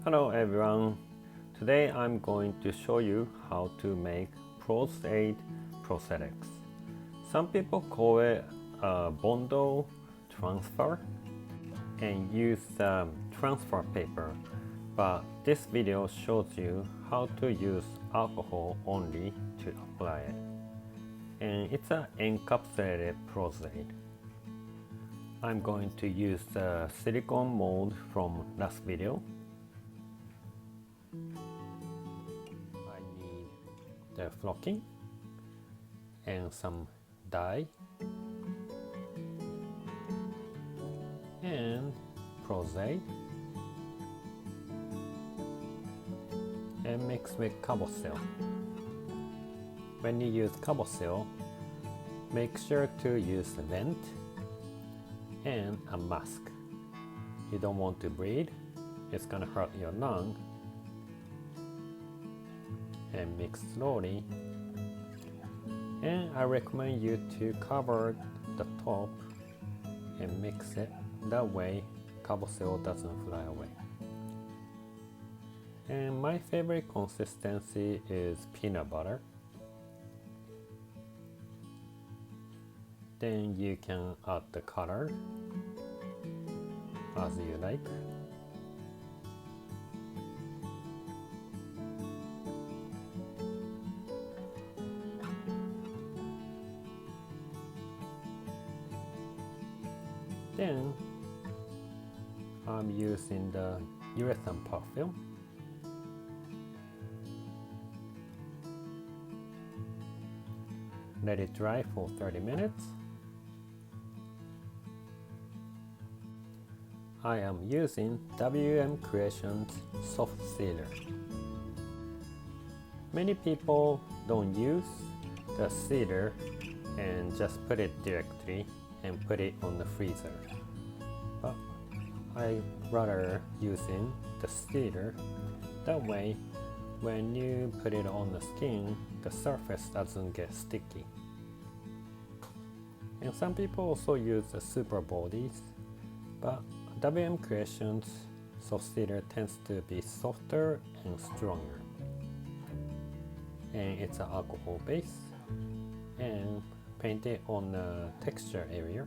Hello everyone. Today I'm going to show you how to make Pros Aide prosthetics. Some people call it Bondo transfer and use transfer paper, but this video shows you how to use alcohol only to apply it. And it's an encapsulated Pros Aide. I'm going to use the silicone mold from last video. I need the flocking and some dye and Pros Aide and mix with Cabosil. When you use Cabosil, make sure to use a vent and a mask. You don't want to breathe, it's gonna hurt your lung. And mix slowly, and I recommend you to cover the top and mix it, that way Cabosil doesn't fly away. And my favorite consistency is peanut butter. Then you can add the color as you like. Then I'm using the urethane perfume. Let it dry for 30 minutes. I am using WM Creations soft sealer. Many people don't use the sealer and just put it directly and put it on the freezer, but I rather using the sealer. That way when you put it on the skin, the surface doesn't get sticky. And some people also use the super bodies, but WM Creations soft sealer tends to be softer and stronger, and it's an alcohol base, and paint it on the texture area.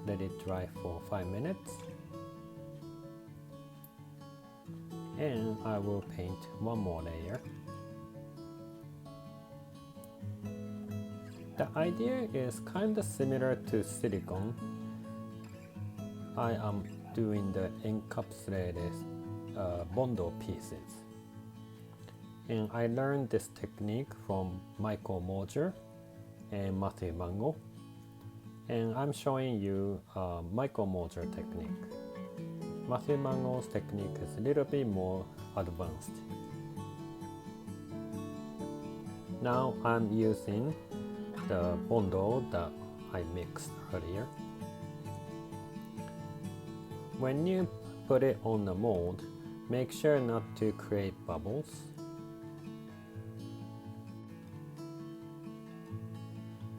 Let it dry for 5 minutes, and I will paint one more layer. The idea is kind of similar to silicone. I am doing the encapsulated Bondo pieces. And I learned this technique from Mosher and Matthew Mango. And I'm showing you Mosher technique. Matthew Mango's technique is a little bit more advanced. Now I'm using the Bondo that I mixed earlier. When you put it on the mold, make sure not to create bubbles.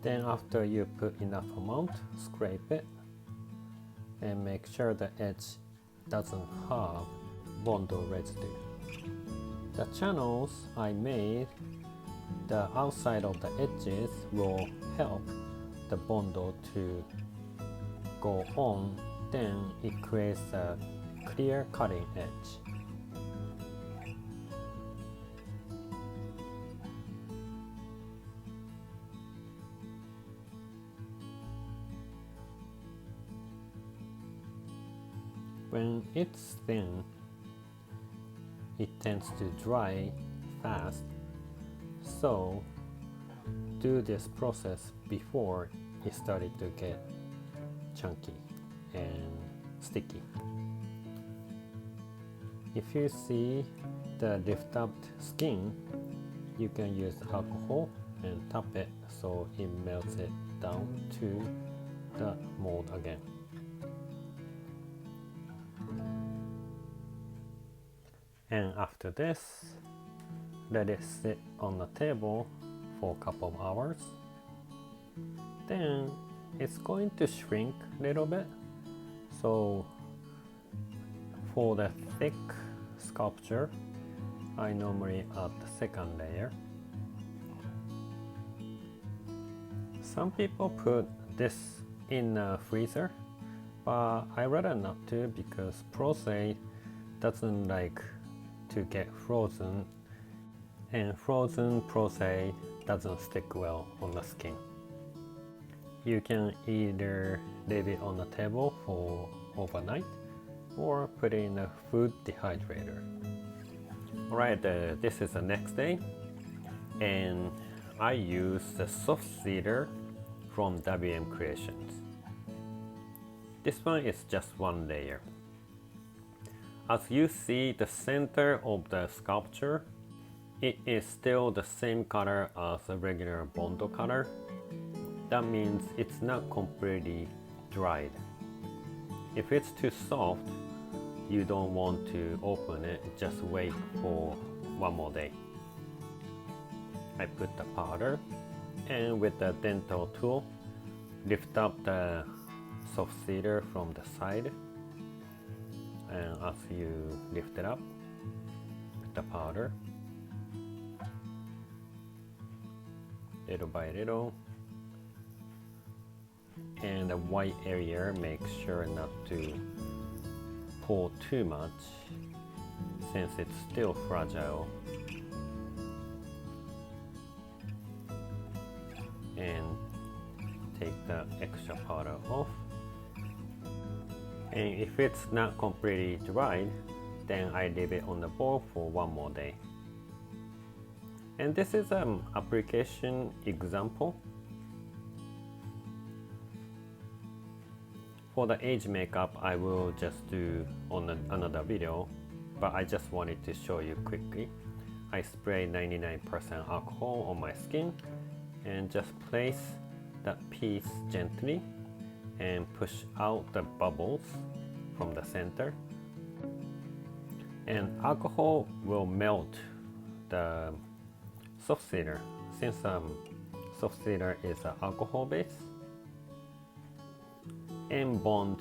Then after you put enough amount, scrape it and make sure the edge doesn't have Bondo residue. The channels I made, the outside of the edges will help the Bondo to go on, then it creates a clear cutting edge. When it's thin, it tends to dry fast, so do this process before it started to get chunky and sticky. If you see the lift up skin, you can use alcohol and tap it so it melts it down to the mold again. And after this, let it sit on the table for a couple of hours. Then it's going to shrink a little bit, so For the thick sculpture, I normally add the second layer. Some people put this in a freezer, but I rather not to because Pros Aide doesn't like to get frozen, and frozen Pros Aide doesn't stick well on the skin. You can either leave it on the table for overnight or put it in a food dehydrator. Alright, this is the next day, and I use the soft cedar from WM Creations. This one is just one layer. As you see, the center of the sculpture, it is still the same color as a regular Bondo color. That means it's not completely dried. If it's too soft, you don't want to open it, just wait for one more day. I put the powder, and with the dental tool, lift up the soft cedar from the side. And as you lift it up, put the powder, little by little. And the white area, make sure not to pour too much since it's still fragile. And take the extra powder off. And if it's not completely dried, then I leave it on the bowl for one more day. And this is an application example. For the age makeup, I will just do on another video, but I just wanted to show you quickly. I spray 99% alcohol on my skin and just place that piece gently and push out the bubbles from the center. And alcohol will melt the soft cedar, since soft cedar is an alcohol base, and bond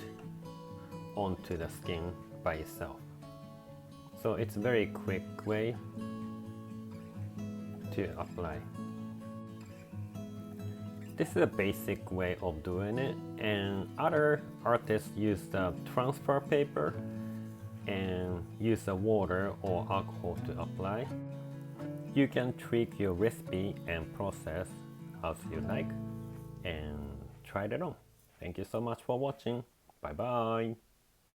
onto the skin by itself. So it's a very quick way to apply. This is a basic way of doing it, and other artists use the transfer paper and use the water or alcohol to apply. You can tweak your recipe and process as you like and try it on. Thank you so much for watching. Bye bye.